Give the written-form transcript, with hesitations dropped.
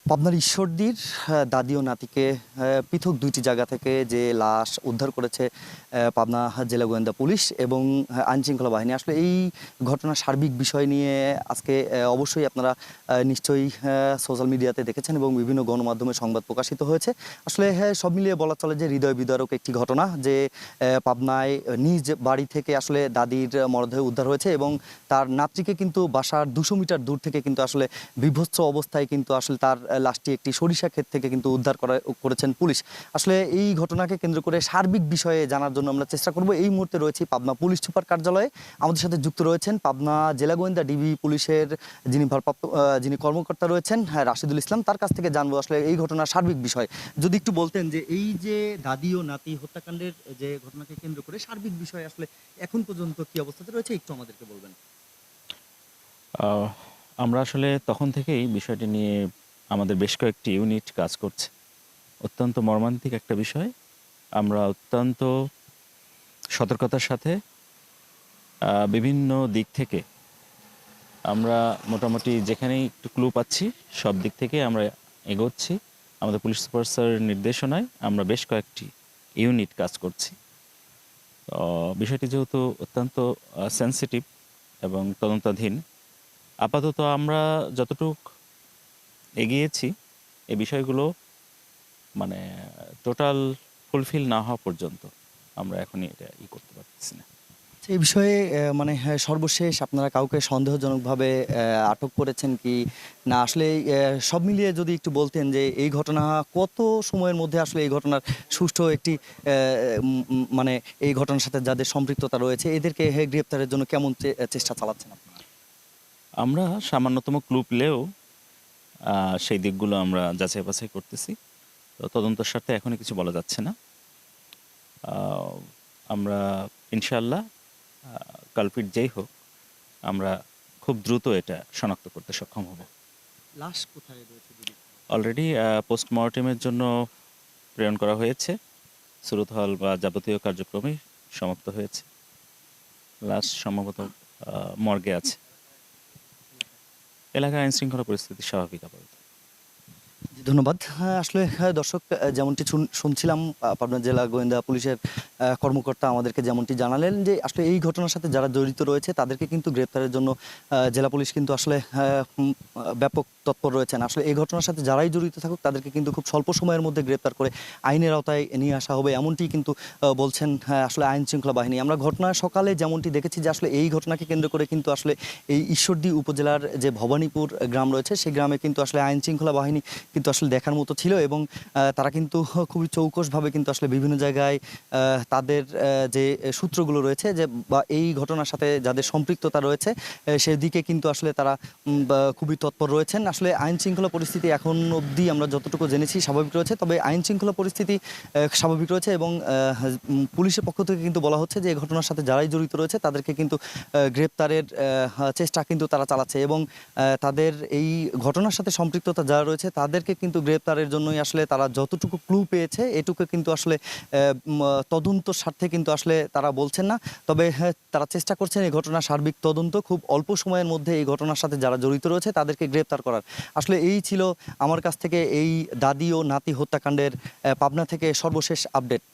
পাবনার ঈশ্বরদীর দাদি ও নাতিকে পৃথক দুইটি জায়গা থেকে যে লাশ উদ্ধার করেছে পাবনা জেলা গোয়েন্দা পুলিশ এবং আইনশৃঙ্খলা বাহিনী। আসলে এই ঘটনার সার্বিক বিষয় নিয়ে আজকে অবশ্যই আপনারা নিশ্চয়ই সোশ্যাল মিডিয়াতে দেখেছেন এবং বিভিন্ন গণমাধ্যমে সংবাদ প্রকাশিত হয়েছে। আসলে সব মিলিয়ে বলা চলে যে হৃদয় বিদারক একটি ঘটনা, যে পাবনায় নিজ বাড়ি থেকে আসলে দাদির মরদেহ উদ্ধার হয়েছে এবং তার নাতনিকে কিন্তু বাসার 200 মিটার দূর থেকে কিন্তু আসলে বিভৎস অবস্থায় কিন্তু আসলে তার লাশটি একটি সরিষা ক্ষেত থেকে কিন্তু উদ্ধার করেছেন পুলিশ। আসলে এই ঘটনাকে কেন্দ্র করে সার্বিক বিষয়ে জানার জন্য আমরা চেষ্টা করব। এই মুহূর্তে রয়েছি পাবনা পুলিশ সুপার কার্যালয়ে। আমাদের সাথে যুক্ত রয়েছেন পাবনা জেলা গোয়েন্দা ডিবি পুলিশের যিনি কর্মকর্তা রয়েছেন, রাশিদুল ইসলাম। তার কাছ থেকে জানবো আসলে এই ঘটনার সার্বিক বিষয়। যদি একটু বলতেন যে এই যে দাদি ও নাতি হত্যাকাণ্ডের যে ঘটনাকে কেন্দ্র করে সার্বিক বিষয় আসলে এখন পর্যন্ত কি অবস্থাতে রয়েছে একটু আমাদেরকে বলবেন। আহ, আমরা আসলে তখন থেকেই বিষয়টি নিয়ে আমাদের বেশ কয়েকটি ইউনিট কাজ করছে। অত্যন্ত মর্মান্তিক একটা বিষয়। আমরা অত্যন্ত সতর্কতার সাথে বিভিন্ন দিক থেকে আমরা মোটামুটি যেখানেই একটু ক্লু পাচ্ছি সব দিক থেকে আমরা এগোচ্ছি। আমাদের পুলিশ সুপার স্যারের নির্দেশনায় আমরা বেশ কয়েকটি ইউনিট কাজ করছি। বিষয়টি যেহেতু অত্যন্ত সেন্সিটিভ এবং তদন্তাধীন, আপাতত আমরা যতটুক এগিয়েছি এই বিষয়গুলো মানে টোটাল ফুলফিল না হওয়া পর্যন্ত আমরা এখনই এটা করতে পারতেছি না। এই বিষয়ে সর্বশেষ আপনারা কাউকে সন্দেহজনকভাবে আটক করেছেন কি না? আসলে সব মিলিয়ে যদি একটু বলতেন যে এই ঘটনা কত সময়ের মধ্যে আসলে এই ঘটনার সুষ্ঠু একটি মানে এই ঘটনার সাথে যাদের সম্পৃক্ততা রয়েছে এদেরকে গ্রেপ্তারের জন্য কেমন চেষ্টা চালাচ্ছেন আপনারা? আমরা সামান্যতম ক্লু পেলেও সেই দিকগুলো আমরা যাচাই বাছাই করতেছি। তো তদন্তের স্বার্থে এখনই কিছু বলা যাচ্ছে না। আমরা ইনশাআল্লাহ কালপিট যেই হোক আমরা খুব দ্রুত এটা শনাক্ত করতে সক্ষম হব। লাশ কোথায় রয়েছে? অলরেডি পোস্টমর্টেমের জন্য প্রেরণ করা হয়েছে। সুরত হল বা যাবতীয় কার্যক্রমই সমাপ্ত হয়েছে। লাশ সম্ভবত মর্গে আছে। এলাকার আইন শৃঙ্খলা পরিস্থিতি স্বাভাবিক আপাতত। ধন্যবাদ। আসলে দর্শক, যেমনটি শুনছিলাম পাবনা জেলা গোয়েন্দা পুলিশের কর্মকর্তা আমাদেরকে যেমনটি জানালেন যে আসলে এই ঘটনার সাথে যারা জড়িত রয়েছে তাদেরকে কিন্তু গ্রেপ্তারের জন্য জেলা পুলিশ কিন্তু আসলে ব্যাপক তৎপর রয়েছেন। আসলে এই ঘটনার সাথে যারাই জড়িত থাকুক তাদেরকে কিন্তু খুব স্বল্প সময়ের মধ্যে গ্রেপ্তার করে আইনের আওতায় নিয়ে আসা হবে, এমনটি কিন্তু বলছেন আসলে আইন শৃঙ্খলা বাহিনী। আমরা ঘটনার সকালে যেমনটি দেখেছি যে আসলে এই ঘটনাকে কেন্দ্র করে কিন্তু আসলে এই ঈশ্বরদী উপজেলার যে ভবানীপুর গ্রাম রয়েছে সেই গ্রামে কিন্তু আসলে আইন শৃঙ্খলা বাহিনী কিন্তু আসলে দেখার মতো ছিল এবং তারা কিন্তু খুবই চৌকসভাবে কিন্তু আসলে বিভিন্ন জায়গায় তাদের যে সূত্রগুলো রয়েছে যে বা এই ঘটনার সাথে যাদের সম্পৃক্ততা রয়েছে সেদিকে কিন্তু আসলে তারা খুবই তৎপর রয়েছেন। আসলে আইন শৃঙ্খলা পরিস্থিতি এখন অবধি আমরা যতটুকু জেনেছি স্বাভাবিক রয়েছে, তবে আইন শৃঙ্খলা পরিস্থিতি স্বাভাবিক রয়েছে এবং পুলিশের পক্ষ থেকে কিন্তু বলা হচ্ছে যে এই ঘটনার সাথে যারাই জড়িত রয়েছে তাদেরকে কিন্তু গ্রেপ্তারের চেষ্টা কিন্তু তারা চালাচ্ছে এবং তাদের এই ঘটনার সাথে সম্পৃক্ততা যারা রয়েছে তাদেরকে কিন্তু গ্রেপ্তারের জন্যই আসলে তারা যতটুকু ক্লু পেয়েছে এটুকু কিন্তু আসলে তদন্ত স্বার্থে কিন্তু আসলে তারা বলছেন না, তবে তারা চেষ্টা করছেন এই ঘটনার সার্বিক তদন্ত খুব অল্প সময়ের মধ্যে এই ঘটনার সাথে যারা জড়িত রয়েছে তাদেরকে গ্রেপ্তার করার। আসলে এই ছিল আমার কাছ থেকে এই দাদি ও নাতি হত্যাকাণ্ডের পাবনা থেকে সর্বশেষ আপডেট।